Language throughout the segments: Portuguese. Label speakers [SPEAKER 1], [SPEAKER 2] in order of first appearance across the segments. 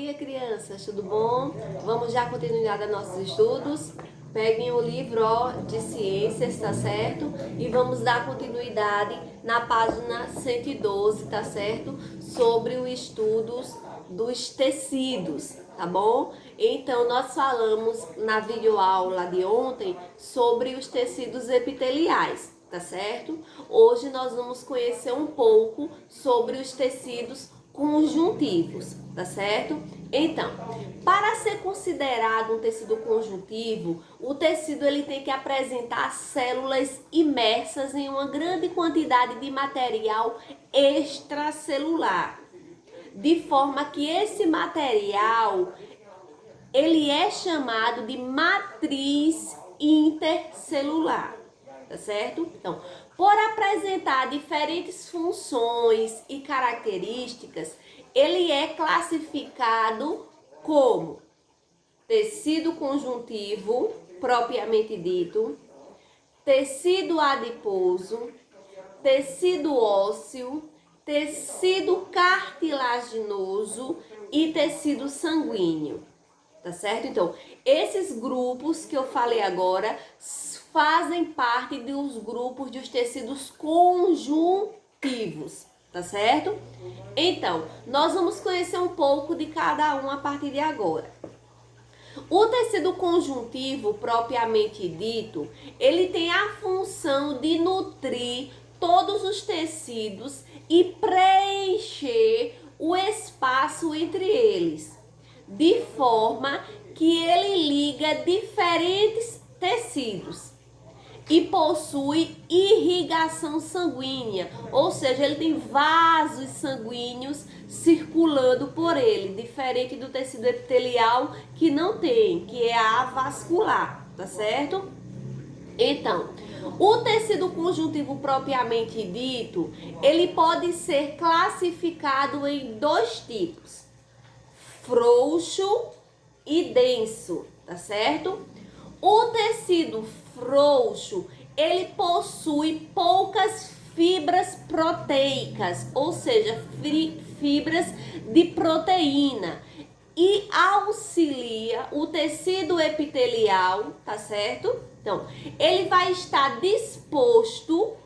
[SPEAKER 1] dia, crianças, tudo bom? Vamos dar continuidade aos nossos estudos. Peguem o livro de ciências, tá certo? E vamos dar continuidade na página 112, tá certo? Sobre os estudos dos tecidos, tá bom? Então, nós falamos na videoaula de ontem sobre os tecidos epiteliais, tá certo? Hoje nós vamos conhecer um pouco sobre os tecidos conjuntivos, tá certo? Então, para ser considerado um tecido conjuntivo, o tecido ele tem que apresentar células imersas em uma grande quantidade de material extracelular, de forma que esse material ele é chamado de matriz intercelular, tá certo? Então, por apresentar diferentes funções e características, ele é classificado como tecido conjuntivo, propriamente dito, tecido adiposo, tecido ósseo, tecido cartilaginoso e tecido sanguíneo. Tá certo? Então, esses grupos que eu falei agora fazem parte dos grupos dos tecidos conjuntivos, tá certo? Então, nós vamos conhecer um pouco de cada um a partir de agora. O tecido conjuntivo, propriamente dito, ele tem a função de nutrir todos os tecidos e preencher o espaço entre eles, de forma que ele liga diferentes tecidos e possui irrigação sanguínea, ou seja, ele tem vasos sanguíneos circulando por ele, diferente do tecido epitelial que não tem, que é avascular, tá certo? Então, o tecido conjuntivo propriamente dito, ele pode ser classificado em dois tipos: frouxo e denso, tá certo? O tecido frouxo, ele possui poucas fibras proteicas, ou seja, fibras de proteína, e auxilia o tecido epitelial, tá certo? Então, ele vai estar disposto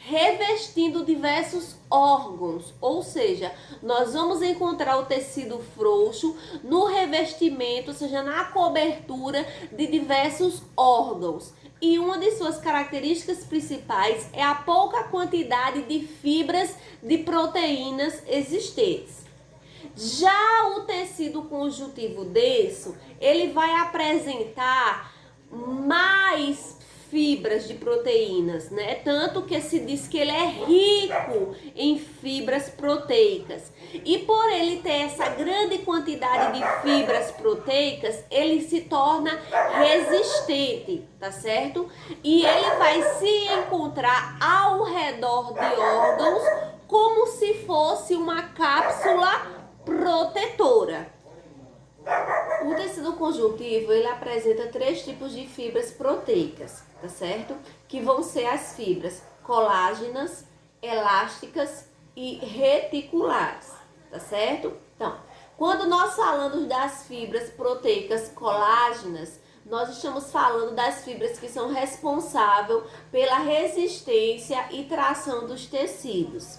[SPEAKER 1] revestindo diversos órgãos, ou seja, nós vamos encontrar o tecido frouxo no revestimento, ou seja, na cobertura de diversos órgãos. E uma de suas características principais é a pouca quantidade de fibras de proteínas existentes. Já o tecido conjuntivo denso, ele vai apresentar mais fibras de proteínas, né? Tanto que se diz que ele é rico em fibras proteicas. E por ele ter essa grande quantidade de fibras proteicas, ele se torna resistente, tá certo? E ele vai se encontrar ao redor de órgãos como se fosse uma cápsula protetora. O tecido conjuntivo, ele apresenta três tipos de fibras proteicas, tá certo? Que vão ser as fibras colágenas, elásticas e reticulares, tá certo? Então, quando nós falamos das fibras proteicas colágenas, nós estamos falando das fibras que são responsáveis pela resistência e tração dos tecidos.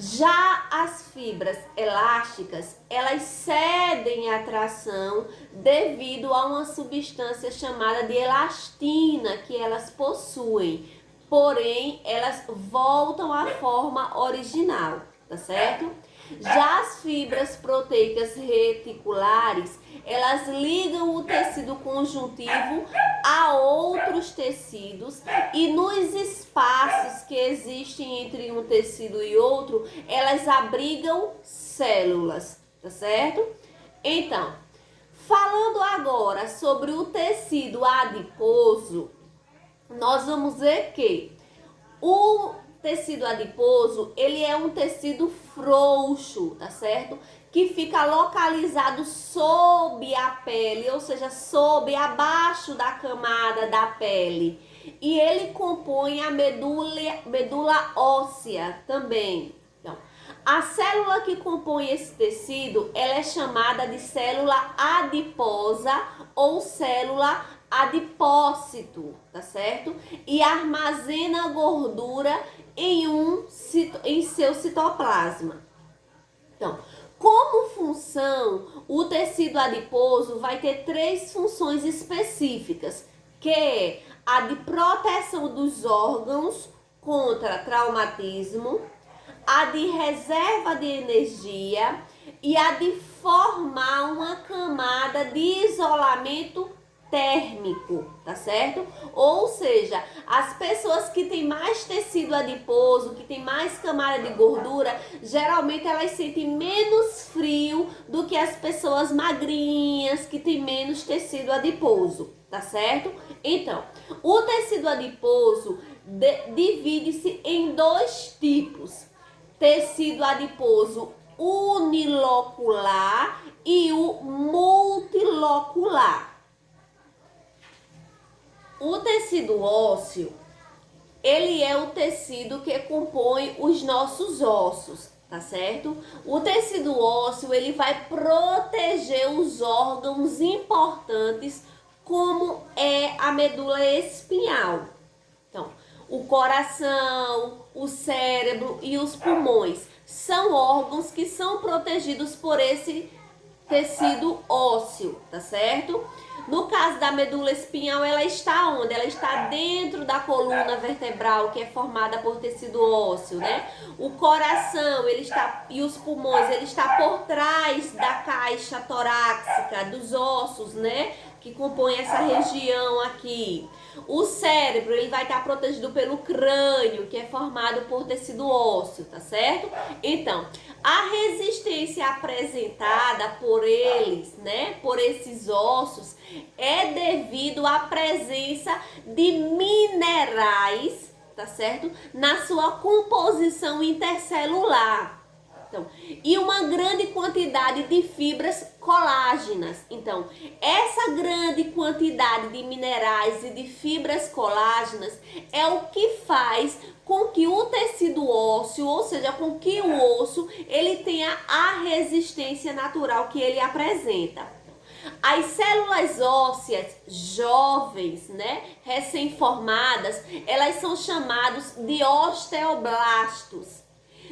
[SPEAKER 1] Já as fibras elásticas, elas cedem a tração devido a uma substância chamada de elastina que elas possuem, porém elas voltam à forma original, tá certo? Já as fibras proteicas reticulares, elas ligam o tecido conjuntivo a outros tecidos e nos espaços que existem entre um tecido e outro, elas abrigam células, tá certo? Então, falando agora sobre o tecido adiposo, nós vamos ver que o tecido adiposo, ele é um tecido frouxo, tá certo? Que fica localizado sob a pele, ou seja, abaixo da camada da pele. E ele compõe a medula óssea também. Então, A célula que compõe esse tecido, ela é chamada de célula adiposa ou célula adipócito, tá certo? E armazena gordura em seu citoplasma. Então, como função, o tecido adiposo vai ter 3 funções específicas, que é a de proteção dos órgãos contra traumatismo, a de reserva de energia e a de formar uma camada de isolamento térmico, tá certo? Ou seja, as pessoas que têm mais tecido adiposo, que têm mais camada de gordura, geralmente elas sentem menos frio do que as pessoas magrinhas, que têm menos tecido adiposo, tá certo? Então, o tecido adiposo divide-se em 2 tipos: tecido adiposo unilocular e o multilocular. O tecido ósseo, ele é o tecido que compõe os nossos ossos, tá certo? O tecido ósseo, ele vai proteger os órgãos importantes, como é a medula espinhal. Então, o coração, o cérebro e os pulmões são órgãos que são protegidos por esse tecido ósseo, tá certo? No caso da medula espinhal, ela está onde? Ela está dentro da coluna vertebral, que é formada por tecido ósseo, né? O coração, ele está, e os pulmões, ele está por trás da caixa torácica, dos ossos, né? Que compõe essa região aqui. O cérebro, ele vai estar protegido pelo crânio, que é formado por tecido ósseo, tá certo? Então, a resistência apresentada por eles, né, por esses ossos, é devido à presença de minerais, tá certo? Na sua composição intercelular. Então, e uma grande quantidade de fibras colágenas. Então, essa grande quantidade de minerais e de fibras colágenas é o que faz com que o tecido ósseo, ou seja, com que o osso, ele tenha a resistência natural que ele apresenta. As células ósseas jovens, né, recém-formadas, elas são chamadas de osteoblastos.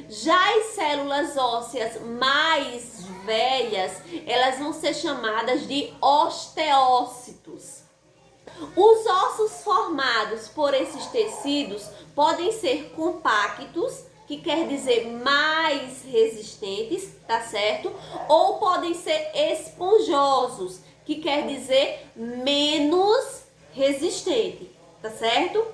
[SPEAKER 1] Já as células ósseas mais velhas, elas vão ser chamadas de osteócitos. Os ossos formados por esses tecidos podem ser compactos, que quer dizer mais resistentes, tá certo? Ou podem ser esponjosos, que quer dizer menos resistente, tá certo?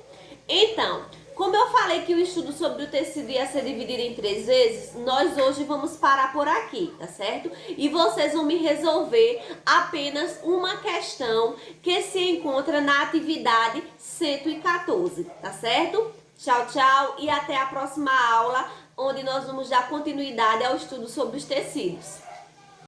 [SPEAKER 1] Então, como eu falei que o estudo sobre o tecido ia ser dividido em 3 vezes, nós hoje vamos parar por aqui, tá certo? E vocês vão me resolver apenas uma questão que se encontra na atividade 114, tá certo? Tchau, tchau e até a próxima aula, onde nós vamos dar continuidade ao estudo sobre os tecidos.